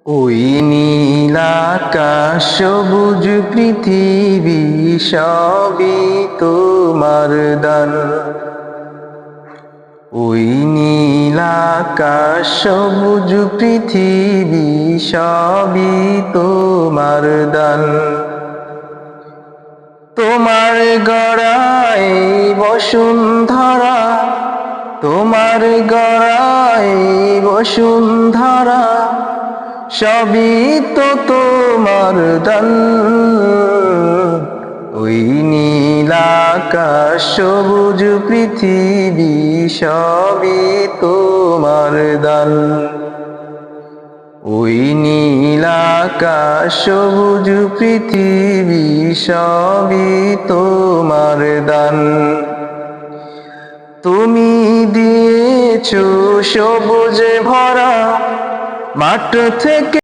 ওই নীল আকাশ সবুজ পৃথিবী সবই তোমার দান। ওই নীল আকাশ সবুজ পৃথিবী সবই তোমার দান। তোমার গড়ায় বসুন্ধরা, তোমার গড়ায় বসুন্ধরা সবই তো তোমার দান। ওই নীল আকাশ সবুজ পৃথিবী সবই তোমার দান। ওই নীল আকাশ সবুজ পৃথিবী সবই তোমার দান। তুমি দিয়েছো সবুজে ভরা মাঠ থেকে